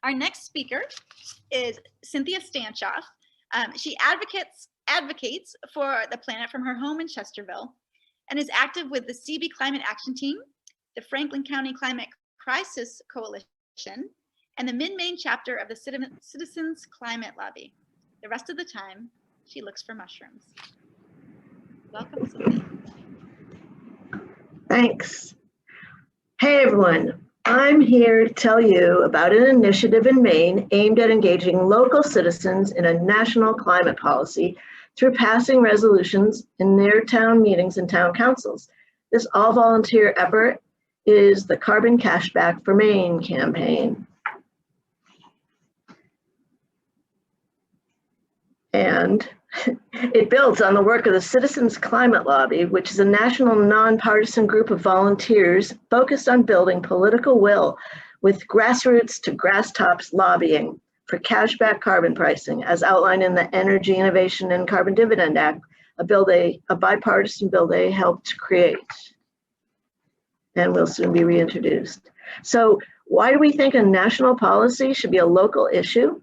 Our next speaker is Cynthia Stancioff. She advocates for the planet from her home in Chesterville and is active with the CEBE Climate Action Team, the Franklin County Climate Crisis Coalition, and the Mid-Maine chapter of the Citizens Climate Lobby. The rest of the time, she looks for mushrooms. Welcome, Cynthia. Thanks. Hey, everyone. I'm here to tell you about an initiative in Maine aimed at engaging local citizens in a national climate policy through passing resolutions in their town meetings and town councils. This all-volunteer effort is the Carbon Cashback 4ME campaign. And it builds on the work of the Citizens Climate Lobby, which is a national nonpartisan group of volunteers focused on building political will with grassroots to grasstops lobbying for cashback carbon pricing, as outlined in the Energy Innovation and Carbon Dividend Act, a bipartisan bill they helped create and will soon be reintroduced. So why do we think a national policy should be a local issue?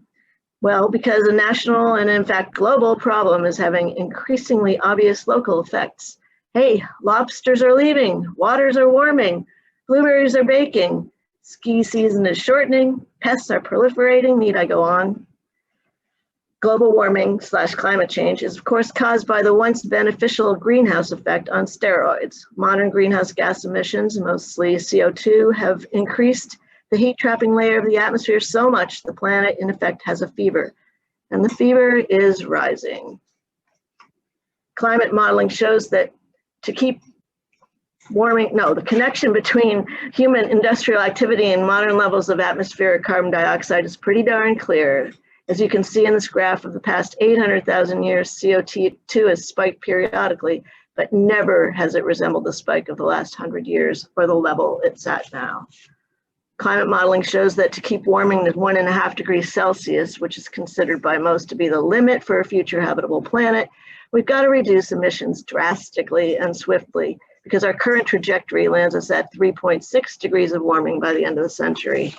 Well, because a national and in fact global problem is having increasingly obvious local effects. Hey, lobsters are leaving, waters are warming, blueberries are baking, ski season is shortening, pests are proliferating, need I go on? Global warming / climate change is of course caused by the once beneficial greenhouse effect on steroids. Modern greenhouse gas emissions, mostly CO2, have increased the heat trapping layer of the atmosphere so much the planet in effect has a fever, and the fever is rising. Climate modeling shows that to keep warming, the connection between human industrial activity and modern levels of atmospheric carbon dioxide is pretty darn clear. As you can see in this graph, of the past 800,000 years, CO2 has spiked periodically, but never has it resembled the spike of the last 100 years or the level it's at now. Climate modeling shows that to keep warming to 1.5 degrees Celsius, which is considered by most to be the limit for a future habitable planet, we've got to reduce emissions drastically and swiftly, because our current trajectory lands us at 3.6 degrees of warming by the end of the century.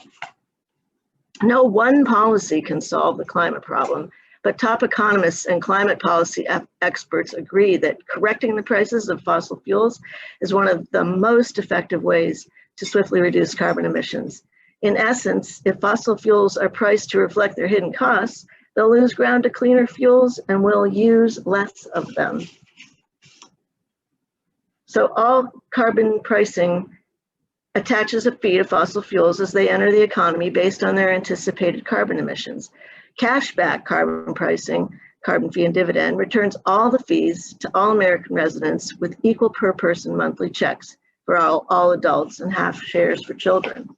No one policy can solve the climate problem, but top economists and climate policy experts agree that correcting the prices of fossil fuels is one of the most effective ways to swiftly reduce carbon emissions. In essence, if fossil fuels are priced to reflect their hidden costs, they'll lose ground to cleaner fuels and we'll use less of them. So all carbon pricing attaches a fee to fossil fuels as they enter the economy based on their anticipated carbon emissions. Cashback carbon pricing, carbon fee and dividend, returns all the fees to all American residents with equal per person monthly checks for all adults and half shares for children.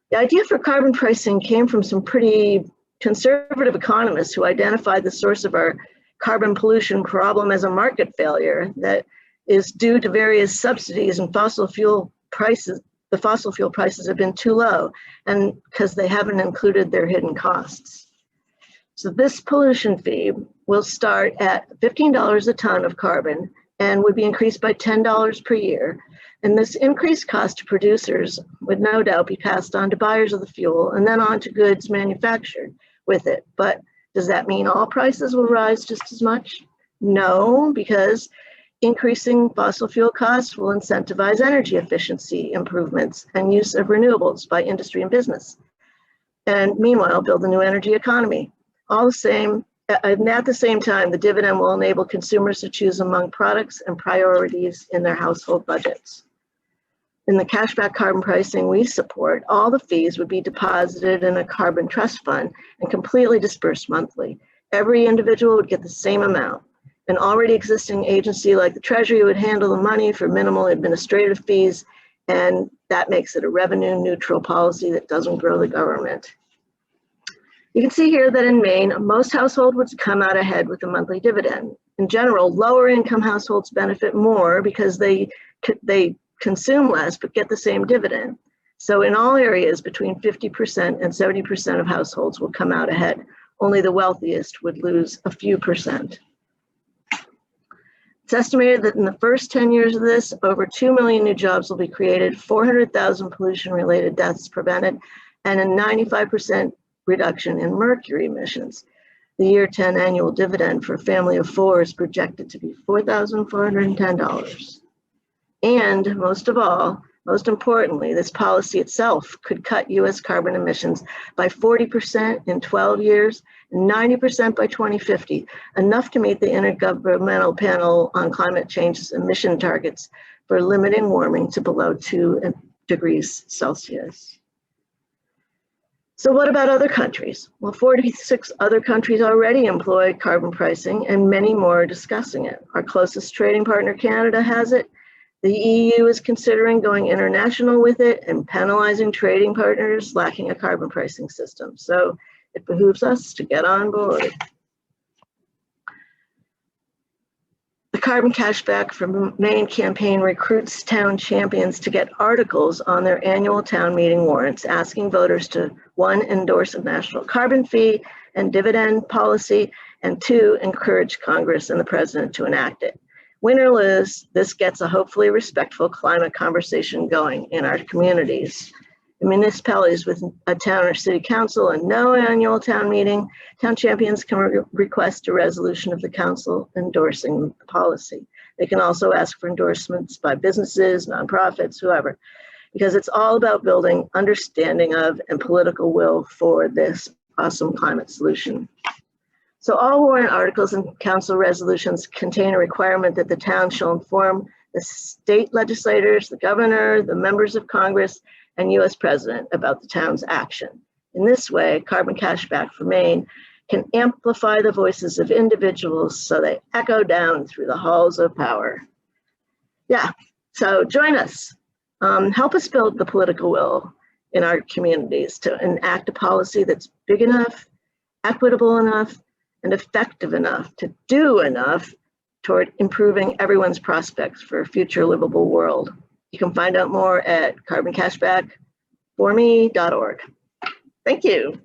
The idea for carbon pricing came from some pretty conservative economists who identified the source of our carbon pollution problem as a market failure that is due to various subsidies and fossil fuel prices. The fossil fuel prices have been too low, and because they haven't included their hidden costs. So this pollution fee will start at $15 a ton of carbon and would be increased by $10 per year. And this increased cost to producers would no doubt be passed on to buyers of the fuel and then on to goods manufactured with it. But does that mean all prices will rise just as much? No, because increasing fossil fuel costs will incentivize energy efficiency improvements and use of renewables by industry and business. And meanwhile, build a new energy economy. All the same, and at the same time, the dividend will enable consumers to choose among products and priorities in their household budgets. In the cashback carbon pricing we support, all the fees would be deposited in a carbon trust fund and completely dispersed monthly. Every individual would get the same amount. An already existing agency like the Treasury would handle the money for minimal administrative fees, and that makes it a revenue neutral policy that doesn't grow the government. You can see here that in Maine, most households would come out ahead with a monthly dividend. In general, lower income households benefit more because they consume less but get the same dividend. So in all areas, between 50% and 70% of households will come out ahead. Only the wealthiest would lose a few percent. It's estimated that in the first 10 years of this, over 2 million new jobs will be created, 400,000 pollution-related deaths prevented, and a 95% reduction in mercury emissions. The year 10 annual dividend for a family of 4 is projected to be $4,410. And most of all, most importantly, this policy itself could cut US carbon emissions by 40% in 12 years, and 90% by 2050, enough to meet the Intergovernmental Panel on Climate Change's emission targets for limiting warming to below 2 degrees Celsius. So what about other countries? Well, 46 other countries already employ carbon pricing, and many more are discussing it. Our closest trading partner, Canada, has it. The EU is considering going international with it and penalizing trading partners lacking a carbon pricing system. So it behooves us to get on board. The Carbon Cashback 4ME campaign recruits town champions to get articles on their annual town meeting warrants, asking voters to 1, endorse a national carbon fee and dividend policy, and 2, encourage Congress and the president to enact it. Win or lose, this gets a hopefully respectful climate conversation going in our communities. In municipalities with a town or city council and no annual town meeting, town champions can request a resolution of the council endorsing the policy. They can also ask for endorsements by businesses, nonprofits, whoever, because it's all about building understanding of and political will for this awesome climate solution. So all warrant articles and council resolutions contain a requirement that the town shall inform the state legislators, the governor, the members of Congress, and US President about the town's action. In this way, Carbon Cashback 4ME can amplify the voices of individuals so they echo down through the halls of power. Yeah, so join us. Help us build the political will in our communities to enact a policy that's big enough, equitable enough, and effective enough to do enough toward improving everyone's prospects for a future livable world. You can find out more at carboncashback4me.org. Thank you.